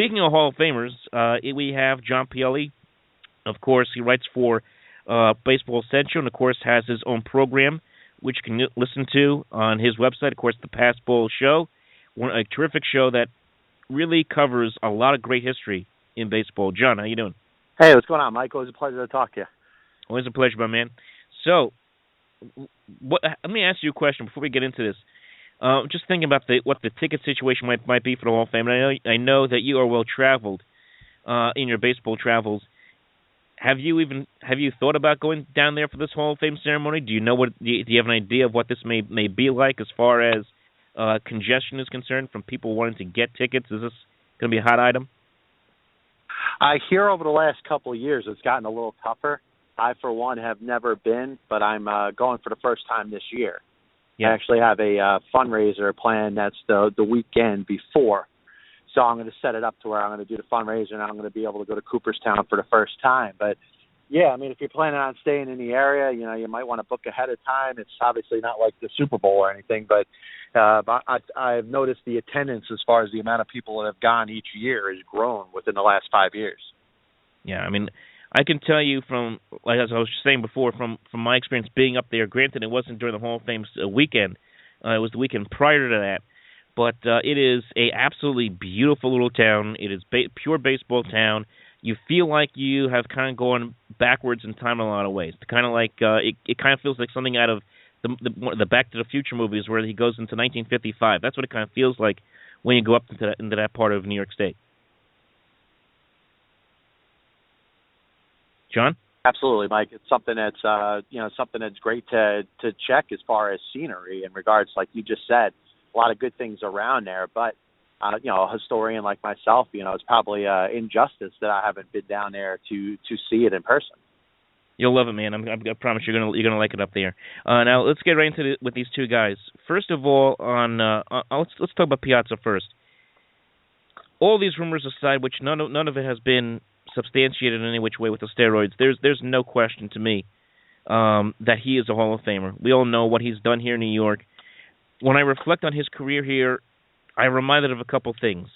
speaking of Hall of Famers, we have John Pielli. Of course, he writes for Baseball Central, and of course has his own program, which you can listen to on his website. Of course, the Past Bowl Show, a terrific show that really covers a lot of great history in baseball. John, how you doing? Hey, what's going on, Mike? Always a pleasure to talk to you. Always a pleasure, my man. So, let me ask you a question before we get into this. Just thinking about what the ticket situation might be for the Hall of Fame. And I know that you are well traveled in your baseball travels. Have you thought about going down there for this Hall of Fame ceremony? Do you know do you have an idea of what this may be like as far as congestion is concerned from people wanting to get tickets? Is this going to be a hot item? I hear over the last couple of years it's gotten a little tougher. I, for one, have never been, but I'm going for the first time this year. Yeah. I actually have a fundraiser planned that's the weekend before. So I'm going to set it up to where I'm going to do the fundraiser, and I'm going to be able to go to Cooperstown for the first time. But, yeah, I mean, if you're planning on staying in the area, you might want to book ahead of time. It's obviously not like the Super Bowl or anything, but I've noticed the attendance as far as the amount of people that have gone each year has grown within the last 5 years. Yeah, I mean, I can tell you from, like as I was saying before, from my experience being up there, granted it wasn't during the Hall of Fame weekend, it was the weekend prior to that, but it is a absolutely beautiful little town. It is pure baseball town. You feel like you have kind of gone backwards in time in a lot of ways. Kind of like it kind of feels like something out of the Back to the Future movies where he goes into 1955. That's what it kind of feels like when you go up into that part of New York State. John? Absolutely, Mike. It's something that's something that's great to check as far as scenery in regards, like you just said, a lot of good things around there. But a historian like myself, it's probably injustice that I haven't been down there to see it in person. You'll love it, man. I promise you're gonna like it up there. Now let's get right into with these two guys. First of all, let's talk about Piazza first. All these rumors aside, which none of it has been substantiated in any which way with the steroids, there's no question to me that he is a Hall of Famer. We all know what he's done here in New York. When I reflect on his career here, I'm reminded of a couple things.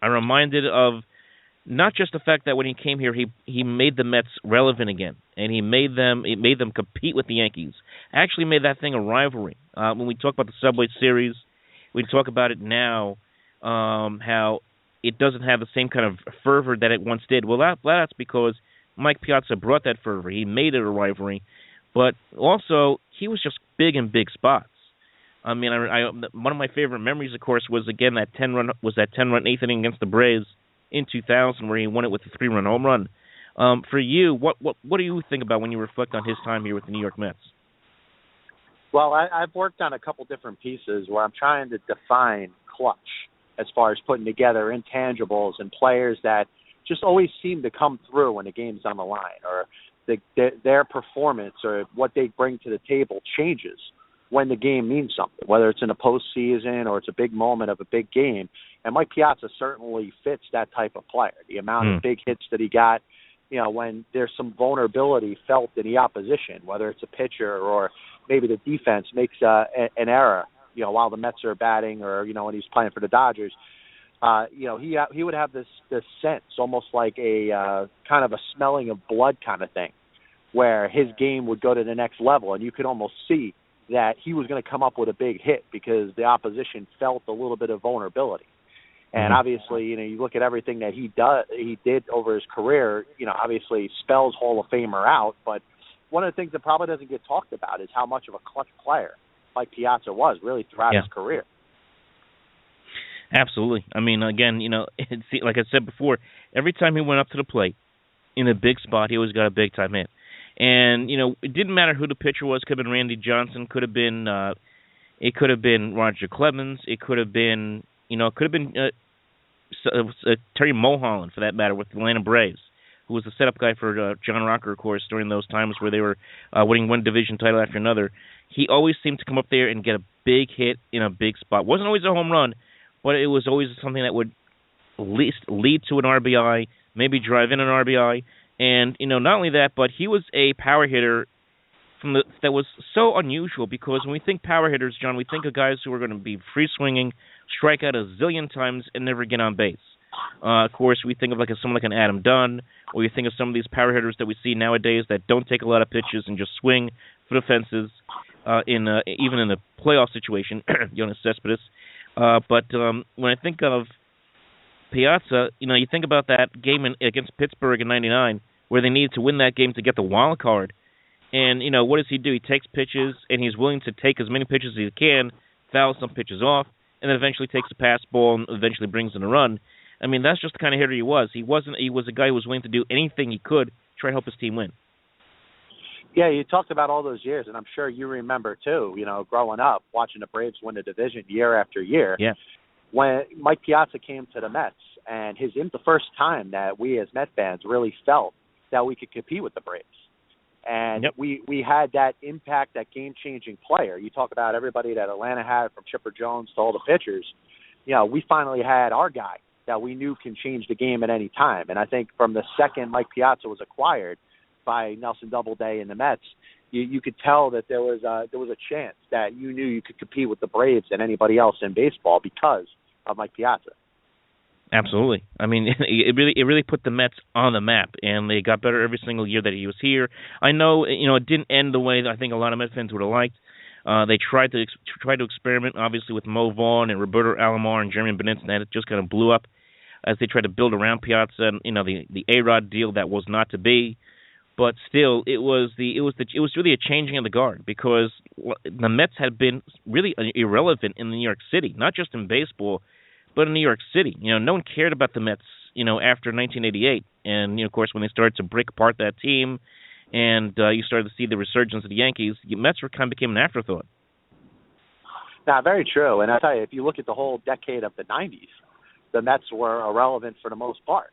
I'm reminded of not just the fact that when he came here, he made the Mets relevant again, and he made them compete with the Yankees. Actually made that thing a rivalry. When we talk about the Subway Series, we talk about it now, how it doesn't have the same kind of fervor that it once did. Well, that's because Mike Piazza brought that fervor. He made it a rivalry, but also he was just big in big spots. I mean, one of my favorite memories, of course, was again that 10-run eighth inning against the Braves in 2000, where he won it with a 3-run home run. For you, what do you think about when you reflect on his time here with the New York Mets? Well, I've worked on a couple different pieces where I'm trying to define clutch as far as putting together intangibles and players that just always seem to come through when the game's on the line, or their performance or what they bring to the table changes when the game means something, whether it's in a postseason or it's a big moment of a big game. And Mike Piazza certainly fits that type of player. The amount of big hits that he got, when there's some vulnerability felt in the opposition, whether it's a pitcher or maybe the defense makes an error, while the Mets are batting, or when he's playing for the Dodgers, he would have this sense, almost like a kind of a smelling of blood kind of thing, where his game would go to the next level, and you could almost see that he was going to come up with a big hit because the opposition felt a little bit of vulnerability. And obviously, you look at everything that he did over his career, obviously spells Hall of Famer out, but one of the things that probably doesn't get talked about is how much of a clutch player Mike Piazza was really throughout his career. Absolutely. I mean, again, like I said before, every time he went up to the plate in a big spot, he always got a big-time hit. And, it didn't matter who the pitcher was. Could have been Randy Johnson. Could have been Roger Clemens. It could have been, Terry Mulholland, for that matter, with the Atlanta Braves, who was the setup guy for John Rocker, of course, during those times where they were winning one division title after another. He always seemed to come up there and get a big hit in a big spot. Wasn't always a home run, but it was always something that would at least lead to an RBI, maybe drive in an RBI. And, not only that, but he was a power hitter that was so unusual, because when we think power hitters, John, we think of guys who are going to be free-swinging, strike out a zillion times, and never get on base. Of course, we think of someone like an Adam Dunn, or you think of some of these power hitters that we see nowadays that don't take a lot of pitches and just swing for the fences even in a playoff situation, Jonas Cespedes. But when I think of Piazza, you think about that game against Pittsburgh in '99, where they needed to win that game to get the wild card. And, what does he do? He takes pitches, and he's willing to take as many pitches as he can, foul some pitches off, and then eventually takes a pass ball and eventually brings in a run. I mean, that's just the kind of hitter he was. He was a guy who was willing to do anything he could to try to help his team win. Yeah, you talked about all those years, and I'm sure you remember, too, growing up, watching the Braves win the division year after year. Yeah. When Mike Piazza came to the Mets, and the first time that we as Met fans really felt that we could compete with the Braves. And yep. we had that impact, that game-changing player. You talk about everybody that Atlanta had, from Chipper Jones to all the pitchers. We finally had our guy that we knew can change the game at any time. And I think from the second Mike Piazza was acquired by Nelson Doubleday and the Mets, you could tell that there was a chance that you knew you could compete with the Braves and anybody else in baseball because of Mike Piazza. Absolutely. I mean, it really put the Mets on the map, and they got better every single year that he was here. I know, it didn't end the way that I think a lot of Mets fans would have liked. They tried to experiment, obviously, with Mo Vaughn and Roberto Alomar and Jeremy Benintendi, and it just kind of blew up as they tried to build around Piazza and the A-Rod deal that was not to be. But still, it was really a changing of the guard, because the Mets had been really irrelevant in New York City, not just in baseball, but in New York City. No one cared about the Mets, after 1988. And, of course, when they started to break apart that team and you started to see the resurgence of the Yankees, the Mets kind of became an afterthought. Now, very true. And I tell you, if you look at the whole decade of the 90s, the Mets were irrelevant for the most part.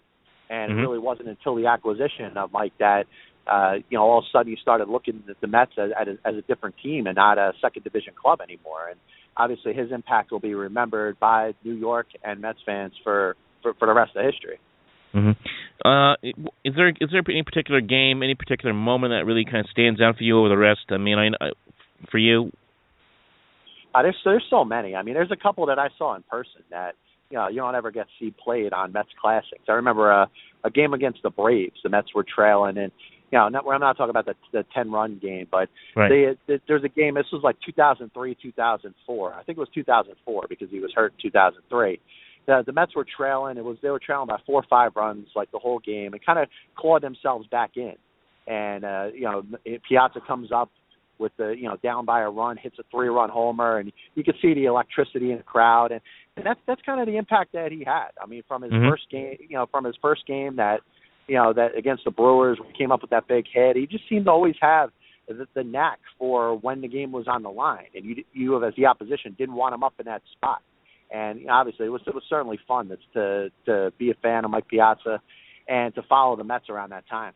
And it really wasn't until the acquisition of Mike that, all of a sudden you started looking at the Mets as a different team and not a second division club anymore. And obviously his impact will be remembered by New York and Mets fans for the rest of history. Mm-hmm. Is there any particular game, any particular moment that really kind of stands out for you over the rest? I mean, for you? There's so many. I mean, there's a couple that I saw in person that, you don't ever get to see played on Mets Classics. I remember a game against the Braves. The Mets were trailing, and I'm not talking about the 10-run game, but right. There's a game. This was like 2003, 2004. I think it was 2004 because he was hurt in 2003. The Mets were trailing. They were trailing by 4 or 5 runs like the whole game, and kind of clawed themselves back in. And Piazza comes up with down by a run, hits a 3-run homer, and you could see the electricity in the crowd, and that's kind of the impact that he had. I mean, from his first game, that against the Brewers, we came up with that big hit. He just seemed to always have the knack for when the game was on the line, and you as the opposition didn't want him up in that spot. And obviously, it was certainly fun to be a fan of Mike Piazza and to follow the Mets around that time.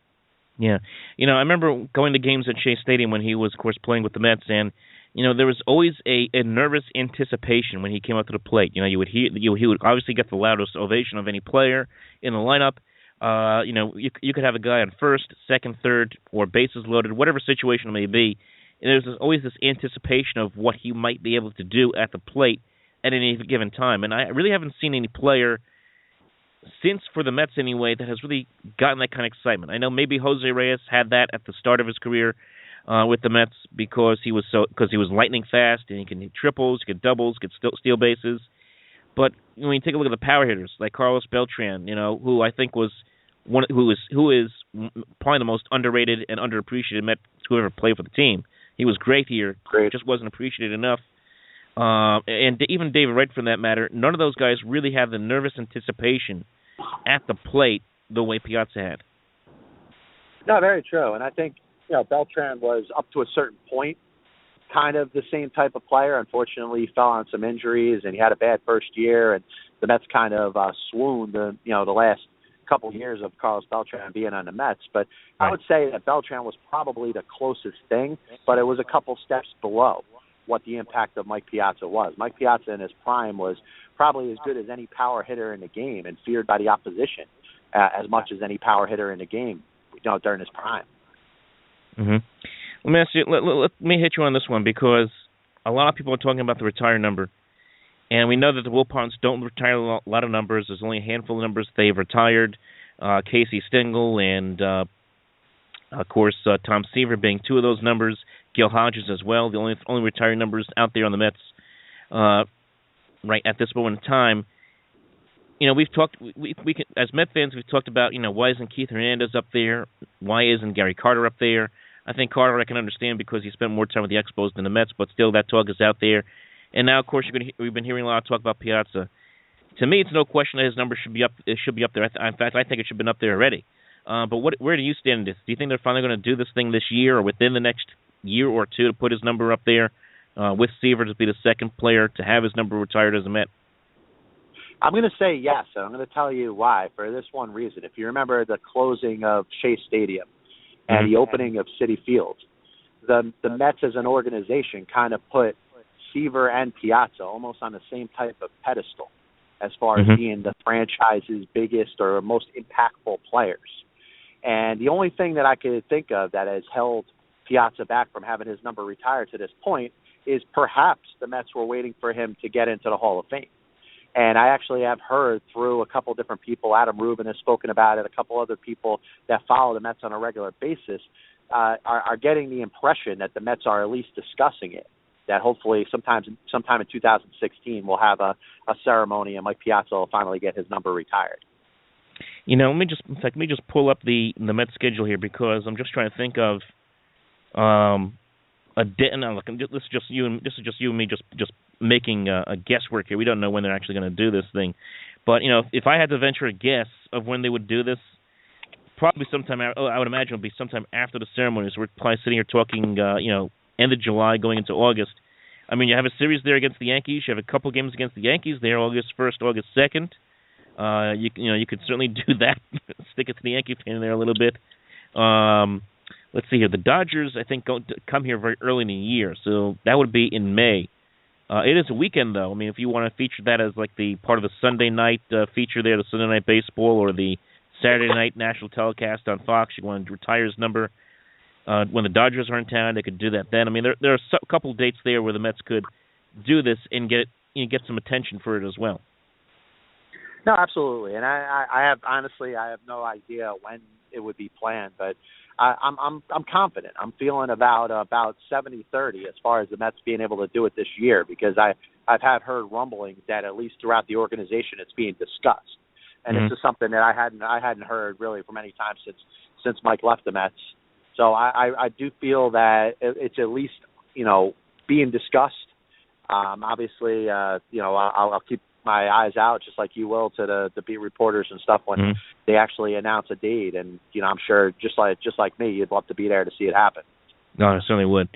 Yeah. I remember going to games at Shea Stadium when he was, of course, playing with the Mets, and, there was always a nervous anticipation when he came up to the plate. He would obviously get the loudest ovation of any player in the lineup. You could have a guy on first, second, third, or bases loaded, whatever situation it may be. And there's always this anticipation of what he might be able to do at the plate at any given time. And I really haven't seen any player since, for the Mets anyway, that has really gotten that kind of excitement. I know maybe Jose Reyes had that at the start of his career with the Mets because he was lightning fast and he can hit triples, he could doubles, he could steal bases. But when you take a look at the power hitters like Carlos Beltran, who I think was who is probably the most underrated and underappreciated Met to ever play for the team. He was great here, just wasn't appreciated enough. And even David Wright, for that matter, none of those guys really have the nervous anticipation at the plate the way Piazza had. No, very true. And I think, Beltran was up to a certain point kind of the same type of player. Unfortunately, he fell on some injuries, and he had a bad first year, and the Mets kind of swooned the last couple years of Carlos Beltran being on the Mets. But I would say that Beltran was probably the closest thing, but it was a couple steps below what the impact of Mike Piazza was. Mike Piazza in his prime was probably as good as any power hitter in the game and feared by the opposition as much as any power hitter in the game during his prime. Mm-hmm. Let me ask you. Let me hit you on this one because a lot of people are talking about the retire number, And we know that the Wilpons don't retire a lot of numbers. There's only a handful of numbers they've retired. Casey Stengel and, of course, Tom Seaver being two of those numbers. Gil Hodges as well, the only retiring numbers out there on the Mets right at this moment in time. We've talked. We can, as Met fans, we've talked about why isn't Keith Hernandez up there? Why isn't Gary Carter up there? I think Carter I can understand because he spent more time with the Expos than the Mets, but still that talk is out there. And now, of course, we've been hearing a lot of talk about Piazza. To me, it's no question that his number should be up. It should be up there. In fact, I think it should have been up there already. But where do you stand in this? Do you think they're finally going to do this thing this year or within the next year or two to put his number up there with Seaver to be the second player to have his number retired as a Met? I'm going to say yes, and I'm going to tell you why, for this one reason. If you remember the closing of Chase Stadium and the opening of Citi Field, the Mets as an organization kind of put Seaver and Piazza almost on the same type of pedestal as far as being the franchise's biggest or most impactful players. And the only thing that I could think of that has held Piazza back from having his number retired to this point is perhaps the Mets were waiting for him to get into the Hall of Fame. And I actually have heard through a couple different people, Adam Rubin has spoken about it, a couple other people that follow the Mets on a regular basis are getting the impression that the Mets are at least discussing it, that hopefully sometime in 2016 we'll have a ceremony and Mike Piazza will finally get his number retired. Let me just pull up the Mets schedule here because I'm just trying to think of this is just you and me just making a guesswork here. We don't know when they're actually going to do this thing, but if I had to venture a guess of when they would do this, probably sometime. I would imagine it would be sometime after the ceremonies. We're probably sitting here talking, end of July going into August. I mean, you have a series there against the Yankees. You have a couple games against the Yankees there, August 1st, August 2nd. You could certainly do that. Stick it to the Yankee fan there a little bit. Let's see here. The Dodgers, I think, come here very early in the year, so that would be in May. It is a weekend, though. I mean, if you want to feature that as like the part of the Sunday night feature there, the Sunday night baseball, or the Saturday night national telecast on Fox, you want to retire his number when the Dodgers are in town, they could do that then. I mean, there are a couple dates there where the Mets could do this and get some attention for it as well. No, absolutely, and I have no idea when it would be planned, but I'm confident. I'm feeling about 70-30 as far as the Mets being able to do it this year because I've heard rumblings that at least throughout the organization it's being discussed, and this is something that I hadn't heard really from any time since Mike left the Mets. So I do feel that it's at least being discussed. Obviously, I'll keep my eyes out just like you will to the beat reporters and stuff when they actually announce a date, and I'm sure just like me, you'd love to be there to see it happen. No, I certainly would.